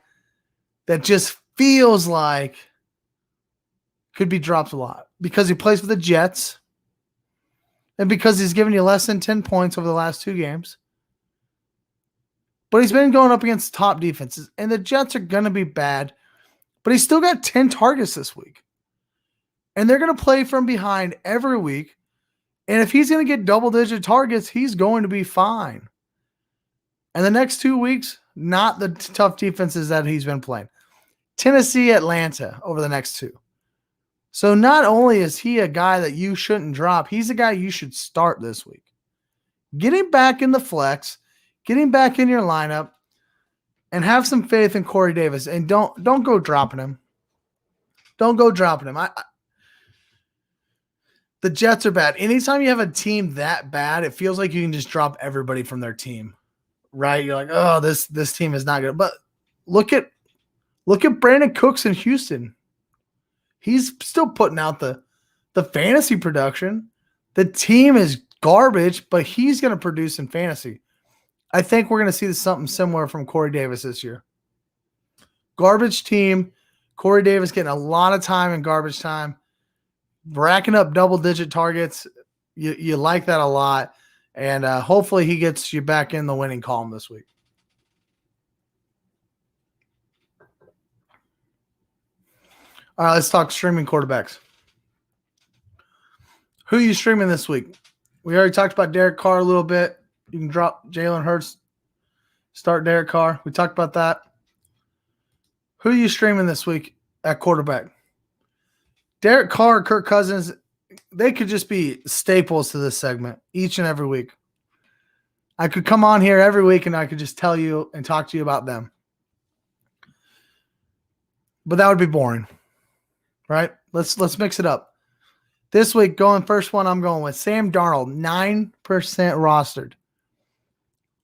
that just feels like could be dropped a lot because he plays for the Jets and because he's given you less than 10 points over the last 2 games. But he's been going up against top defenses, and the Jets are going to be bad. But he's still got 10 targets this week. And they're going to play from behind every week. And if he's going to get double-digit targets, he's going to be fine. And the next 2 weeks, not the tough defenses that he's been playing. Tennessee, Atlanta over the next 2. So not only is he a guy that you shouldn't drop, he's a guy you should start this week. Get him back in the flex, get him back in your lineup, and have some faith in Corey Davis. And don't go dropping him. Don't go dropping him. The Jets are bad. Anytime you have a team that bad, it feels like you can just drop everybody from their team. Right? You're like, oh, this team is not good. But look at Brandon Cooks in Houston. He's still putting out the fantasy production. The team is garbage, but he's going to produce in fantasy. I think we're going to see something similar from Corey Davis this year. Garbage team. Corey Davis getting a lot of time in garbage time. Racking up double-digit targets. You like that a lot. And hopefully he gets you back in the winning column this week. All right, let's talk streaming quarterbacks. Who are you streaming this week? We already talked about Derek Carr a little bit. You can drop Jalen Hurts, start Derek Carr. We talked about that. Who are you streaming this week at quarterback? Derek Carr, Kirk Cousins, they could just be staples to this segment each and every week. I could come on here every week and I could just tell you and talk to you about them. But that would be boring. Right? Let's mix it up. This week, first one, I'm going with Sam Darnold, 9% rostered.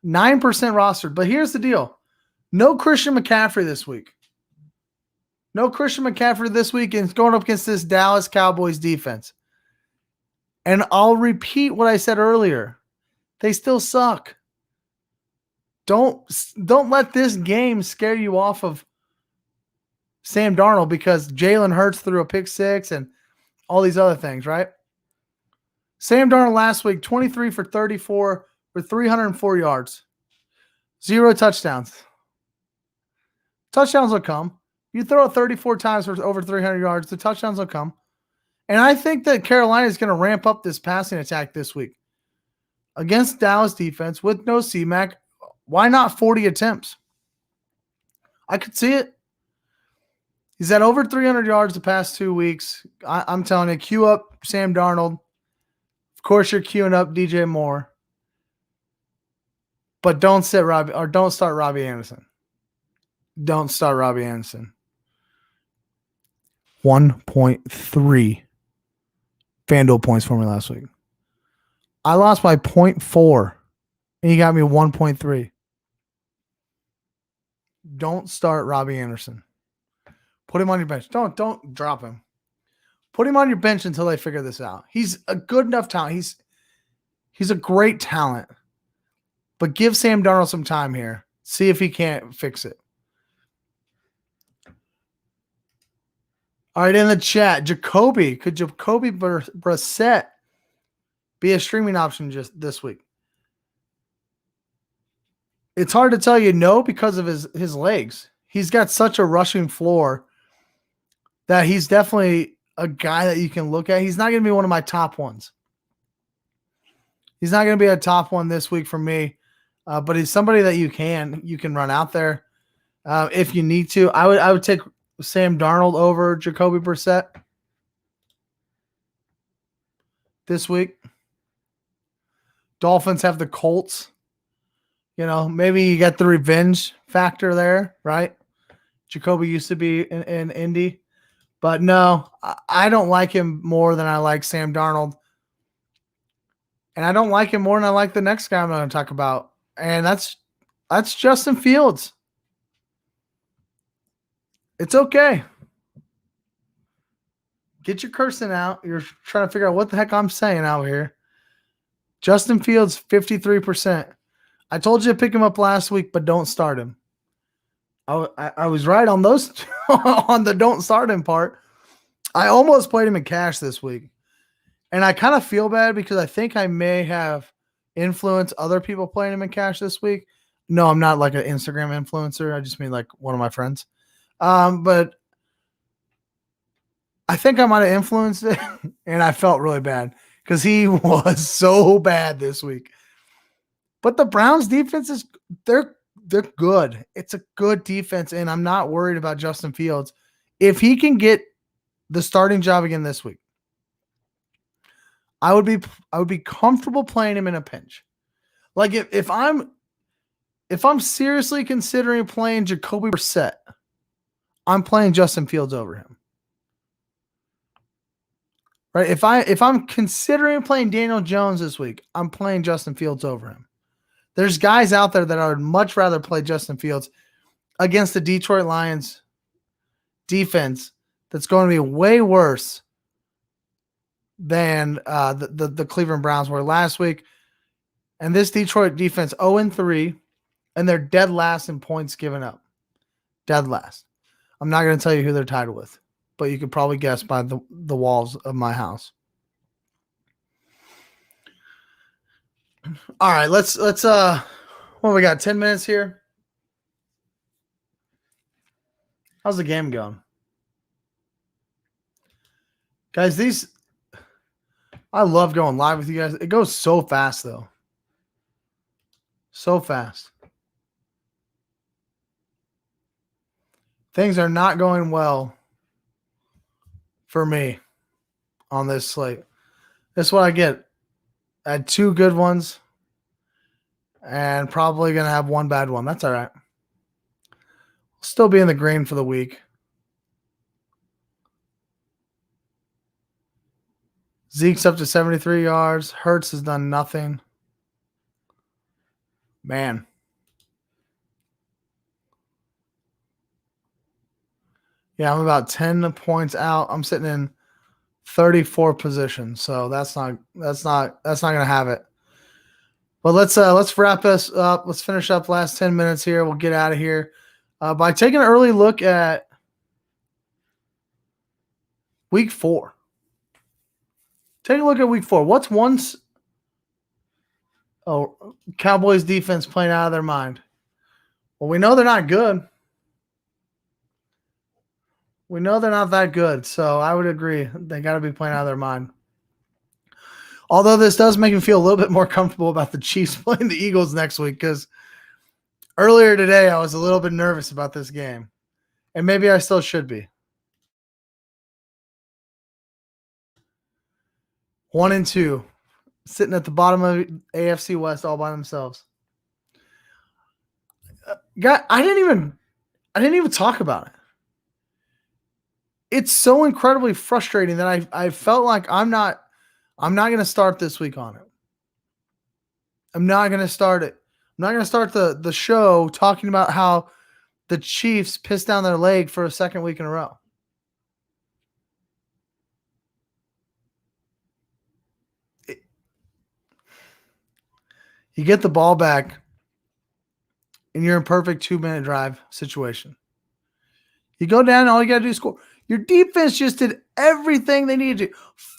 9% rostered. But here's the deal. No Christian McCaffrey this week. No Christian McCaffrey this week, and it's going up against this Dallas Cowboys defense. And I'll repeat what I said earlier. They still suck. Don't let this game scare you off of Sam Darnold because Jalen Hurts threw a pick 6 and all these other things, right? Sam Darnold last week, 23 for 34 for 304 yards. 0 touchdowns. Touchdowns will come. You throw it 34 times for over 300 yards, the touchdowns will come. And I think that Carolina is going to ramp up this passing attack this week. Against Dallas defense with no C-Mac, why not 40 attempts? I could see it. He's at over 300 yards the past 2 weeks. I'm telling you, cue up Sam Darnold. Of course, you're queuing up DJ Moore. But don't start Robbie Anderson. Don't start Robbie Anderson. 1.3 FanDuel points for me last week. I lost by 0.4, and he got me 1.3. Don't start Robbie Anderson. Put him on your bench. Don't drop him. Put him on your bench until they figure this out. He's a good enough talent. He's a great talent. But give Sam Darnold some time here. See if he can't fix it. All right, in the chat, could Jacoby Brissett be a streaming option just this week? It's hard to tell you no because of his legs. He's got such a rushing floor that he's definitely a guy that you can look at. He's not going to be one of my top ones. He's not going to be a top one this week for me, but he's somebody that you can run out there if you need to. I would take Sam Darnold over Jacoby Brissett this week. Dolphins have the Colts. You know, maybe you get the revenge factor there, right? Jacoby used to be in Indy. But no, I don't like him more than I like Sam Darnold. And I don't like him more than I like the next guy I'm going to talk about. And that's Justin Fields. It's okay. Get your cursing out. You're trying to figure out what the heck I'm saying out here. Justin Fields, 53%. I told you to pick him up last week, but don't start him. I was right on those on the don't start him part. I almost played him in cash this week. And I kind of feel bad because I think I may have influenced other people playing him in cash this week. No, I'm not like an Instagram influencer. I just mean like one of my friends. But I think I might have influenced it, and I felt really bad because he was so bad this week. But the Browns defense they're good. It's a good defense, and I'm not worried about Justin Fields. If he can get the starting job again this week, I would be comfortable playing him in a pinch. Like if I'm seriously considering playing Jacoby Brissett, I'm playing Justin Fields over him. Right? If I'm considering playing Daniel Jones this week, I'm playing Justin Fields over him. There's guys out there that I would much rather play Justin Fields against the Detroit Lions defense that's going to be way worse than the Cleveland Browns were last week. And this Detroit defense 0-3, and they're dead last in points given up. Dead last. I'm not going to tell you who they're tied with, but you could probably guess by the walls of my house. All right, let's what we got? 10 minutes here. How's the game going? Guys, I love going live with you guys. It goes so fast though. So fast. Things are not going well for me on this slate. That's what I get. I had 2 good ones and probably going to have 1 bad one. That's all right. Still be in the green for the week. Zeke's up to 73 yards. Hurts has done nothing. Man. Yeah, I'm about 10 points out. I'm sitting in 34 position, so that's not gonna have it. But let's wrap this up. Let's finish up last 10 minutes here. We'll get out of here by taking an early look at week 4. Take a look at week 4. What's once Cowboys defense playing out of their mind? Well, we know they're not good. We know they're not that good, so I would agree. They got to be playing out of their mind. Although this does make me feel a little bit more comfortable about the Chiefs playing the Eagles next week, because earlier today I was a little bit nervous about this game, and maybe I still should be. 1-2, sitting at the bottom of AFC West all by themselves. I didn't even talk about it. It's so incredibly frustrating that I felt like I'm not going to start this week on it. I'm not going to start it. I'm not going to start the show talking about how the Chiefs pissed down their leg for a second week in a row. You get the ball back, and you're in perfect 2-minute drive situation. You go down, and all you got to do is score. Your defense just did everything they needed to.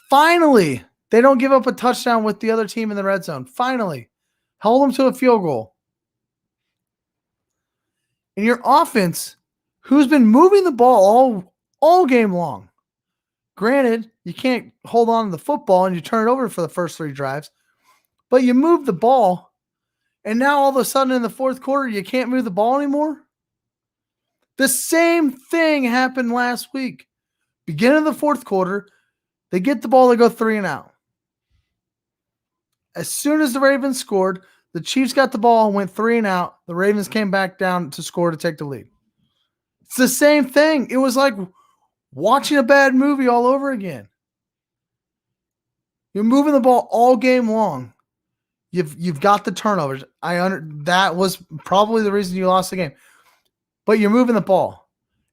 Finally, they don't give up a touchdown with the other team in the red zone. Finally, held them to a field goal. And your offense, who's been moving the ball all game long. Granted, you can't hold on to the football and you turn it over for the first 3 drives, but you move the ball, and now all of a sudden in the fourth quarter, you can't move the ball anymore? The same thing happened last week. Beginning of the fourth quarter, they get the ball, they go 3 and out. As soon as the Ravens scored, the Chiefs got the ball and went 3 and out. The Ravens came back down to score to take the lead. It's the same thing. It was like watching a bad movie all over again. You're moving the ball all game long. You've got the turnovers. That was probably the reason you lost the game. But you're moving the ball.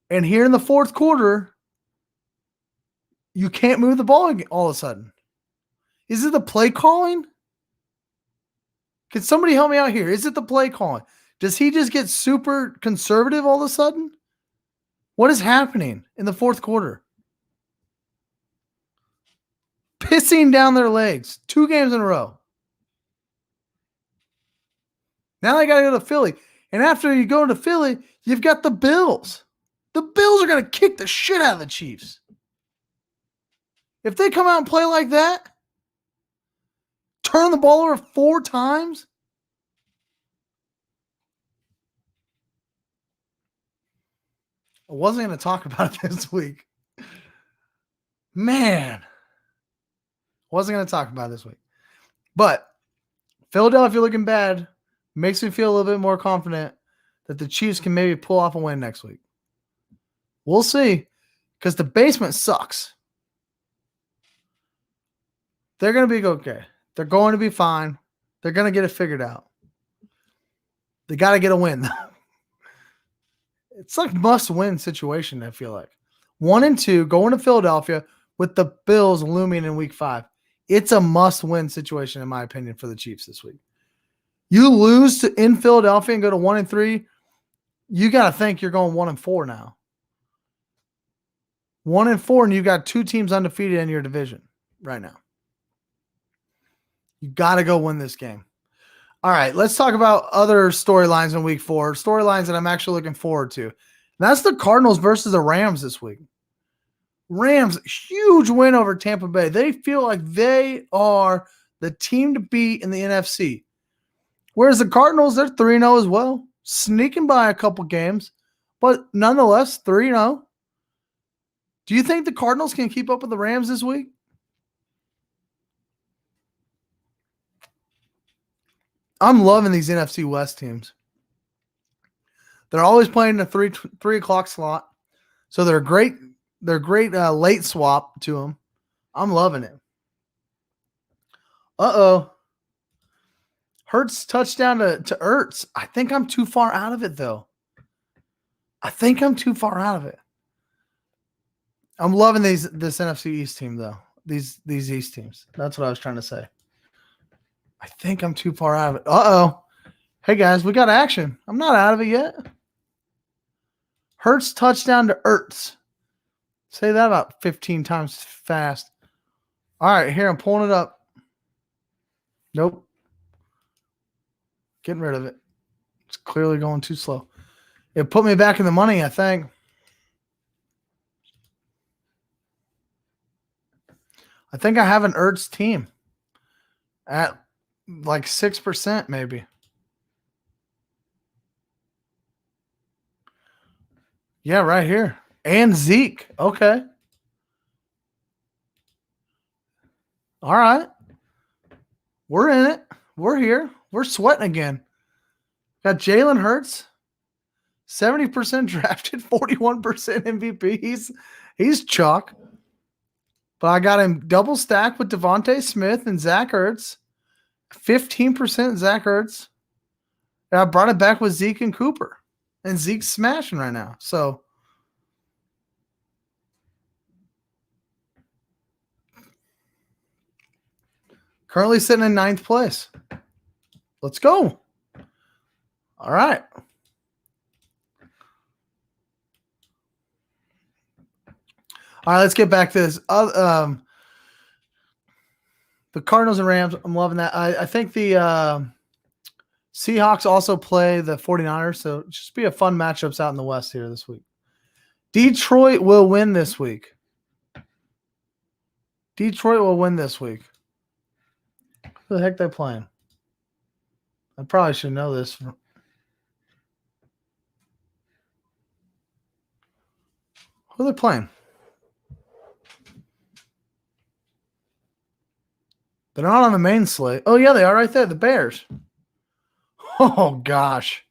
And here in the fourth quarter, you can't move the ball all of a sudden. Is it the play calling? Can somebody help me out here? Is it the play calling? Does he just get super conservative all of a sudden? What is happening in the fourth quarter? Pissing down their legs 2 games in a row. Now they got to go to Philly. And after you go to Philly, you've got the Bills. The Bills are going to kick the shit out of the Chiefs. If they come out and play like that, turn the ball over 4 times, I wasn't going to talk about it this week. Man. Wasn't going to talk about it this week. But Philadelphia looking bad makes me feel a little bit more confident that the Chiefs can maybe pull off a win next week. We'll see, because the basement sucks. They're going to be okay. They're going to be fine. They're going to get it figured out. They got to get a win. It's like must-win situation, I feel like. 1-2, going to Philadelphia with the Bills looming in week 5. It's a must-win situation, in my opinion, for the Chiefs this week. You lose in Philadelphia and go to 1-3, you got to think you're going 1-4 now. 1-4, and you got 2 teams undefeated in your division right now. You got to go win this game. All right, let's talk about other storylines in week 4, storylines that I'm actually looking forward to. And that's the Cardinals versus the Rams this week. Rams, huge win over Tampa Bay. They feel like they are the team to beat in the NFC. Whereas the Cardinals, they're 3-0 as well, sneaking by a couple games, but nonetheless, 3-0. Do you think the Cardinals can keep up with the Rams this week? I'm loving these NFC West teams. They're always playing the 3 o'clock slot, so they're great. They're great late swap to them. I'm loving it. Hurts touchdown to Ertz. I think I'm too far out of it, though. I'm loving this NFC East team, though. These East teams. That's what I was trying to say. I think I'm too far out of it. Hey, guys, we got action. I'm not out of it yet. Hurts touchdown to Ertz. Say that about 15 times fast. All right, here, I'm pulling it up. Nope. Getting rid of it. It's clearly going too slow. It put me back in the money, I think. I think I have an Ertz team at like 6% maybe. Yeah, right here. And Zeke. Okay. All right. We're in it. We're here. We're sweating again. Got Jalen Hurts, 70% drafted, 41% MVP. He's chalk. But I got him double stacked with Devontae Smith and Zach Ertz. 15% Zach Ertz. And I brought it back with Zeke and Cooper. And Zeke's smashing right now. So currently sitting in 9th place. Let's go. All right. All right, let's get back to this. The Cardinals and Rams, I'm loving that. I think the Seahawks also play the 49ers, so just be a fun matchups out in the West here this week. Detroit will win this week. Detroit will win this week. Who the heck they playing? I probably should know this. Who are they playing? They're not on the main slate. Oh, yeah, they are right there. The Bears. Oh, gosh.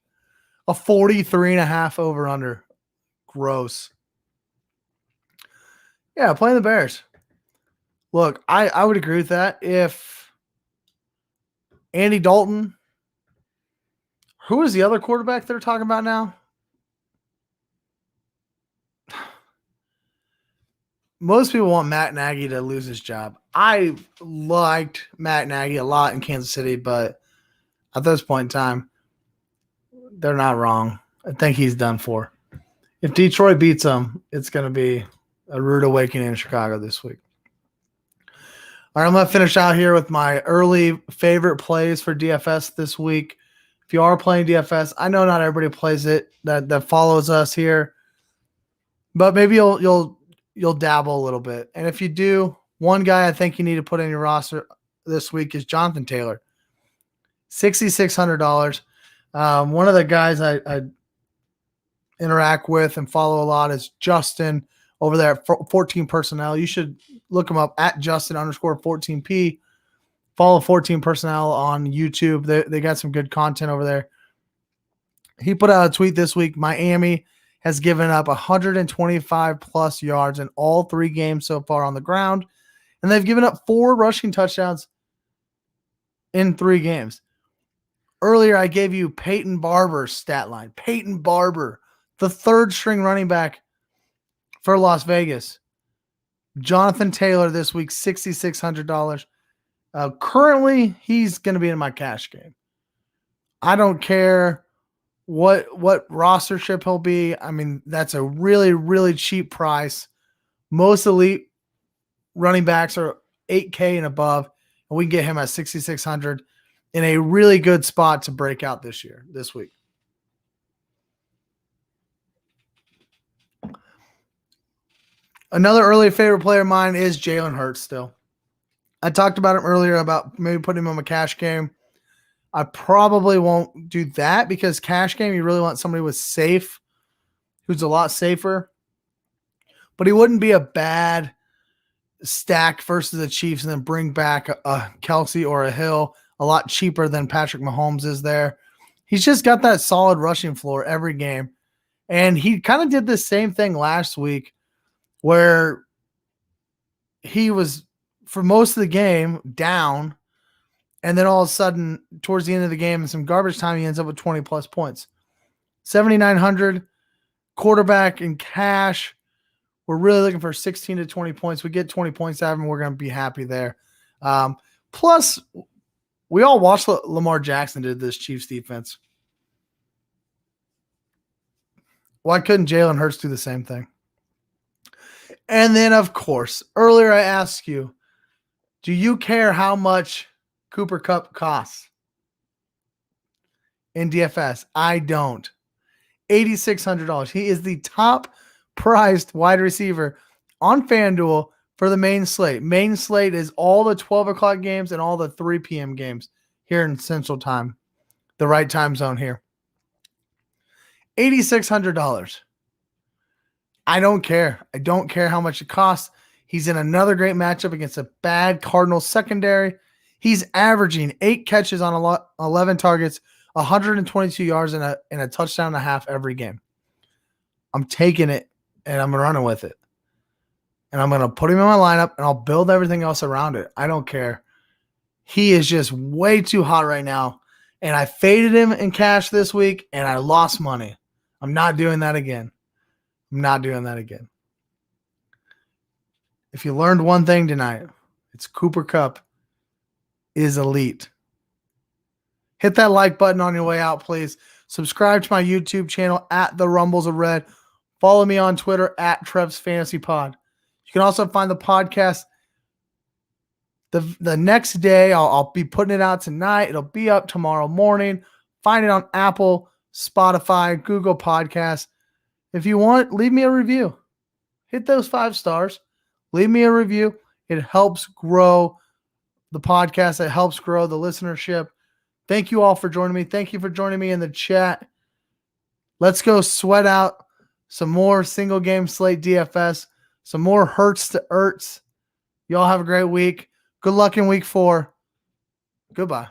A 43.5 over-under. Gross. Yeah, playing the Bears. Look, I would agree with that. If Andy Dalton, who is the other quarterback they're talking about now? Most people want Matt Nagy to lose his job. I liked Matt Nagy a lot in Kansas City, but at this point in time, they're not wrong. I think he's done for. If Detroit beats them, it's going to be a rude awakening in Chicago this week. All right, I'm going to finish out here with my early favorite plays for DFS this week. If you are playing DFS, I know not everybody plays it that follows us here, but maybe you'll dabble a little bit. And if you do, one guy I think you need to put in your roster this week is Jonathan Taylor. $6,600. One of the guys I interact with and follow a lot is Justin over there at 14 Personnel. You should look him up at Justin_14P. Follow 14 Personnel on YouTube. They got some good content over there. He put out a tweet this week. Miami has given up 125 plus yards in all 3 games so far on the ground. And they've given up 4 rushing touchdowns in 3 games. Earlier, I gave you Peyton Barber's stat line. Peyton Barber, the 3rd string running back for Las Vegas. Jonathan Taylor this week, $6,600. Currently, he's going to be in my cash game. I don't care what rostership he'll be. I mean, that's a really, really cheap price. Most elite running backs are $8K and above, and we can get him at $6,600 in a really good spot to break out this week. Another early favorite player of mine is Jalen Hurts still. I talked about him earlier about maybe putting him on my cash game. I probably won't do that because cash game, you really want somebody who's a lot safer. But he wouldn't be a bad stack versus the Chiefs and then bring back a Kelsey or a Hill a lot cheaper than Patrick Mahomes is there. He's just got that solid rushing floor every game. And he kind of did the same thing last week where he was, for most of the game, down. And then all of a sudden, towards the end of the game, in some garbage time, he ends up with 20-plus points. 7,900 quarterback in cash. We're really looking for 16 to 20 points. We get 20 points out of him, we're going to be happy there. Plus, we all watched what Lamar Jackson did to this Chiefs defense. Why couldn't Jalen Hurts do the same thing? And then, of course, earlier I asked you, do you care how much Cooper Kupp costs in DFS? I don't. $8,600. He is the top priced wide receiver on FanDuel for the main slate. Main slate is all the 12 o'clock games and all the 3 p.m. games here in Central Time, the right time zone here. $8,600. I don't care. I don't care how much it costs. He's in another great matchup against a bad Cardinals secondary. He's averaging 8 catches on 11 targets, 122 yards, and a touchdown and a half every game. I'm taking it, and I'm running with it. And I'm going to put him in my lineup, and I'll build everything else around it. I don't care. He is just way too hot right now. And I faded him in cash this week, and I lost money. I'm not doing that again. I'm not doing that again. If you learned one thing tonight, it's Cooper Kupp is elite. Hit that like button on your way out, please. Subscribe to my YouTube channel at The Rumbles of Red. Follow me on Twitter at Trev's Fantasy Pod. You can also find the podcast the next day. I'll be putting it out tonight. It'll be up tomorrow morning. Find it on Apple, Spotify, Google Podcasts. If you want, leave me a review. Hit those 5 stars. Leave me a review. It helps grow the podcast. It helps grow the listenership. Thank you all for joining me. Thank you for joining me in the chat. Let's go sweat out some more single game slate DFS, some more Hurts to Ertz. Y'all have a great week. Good luck in week 4. Goodbye.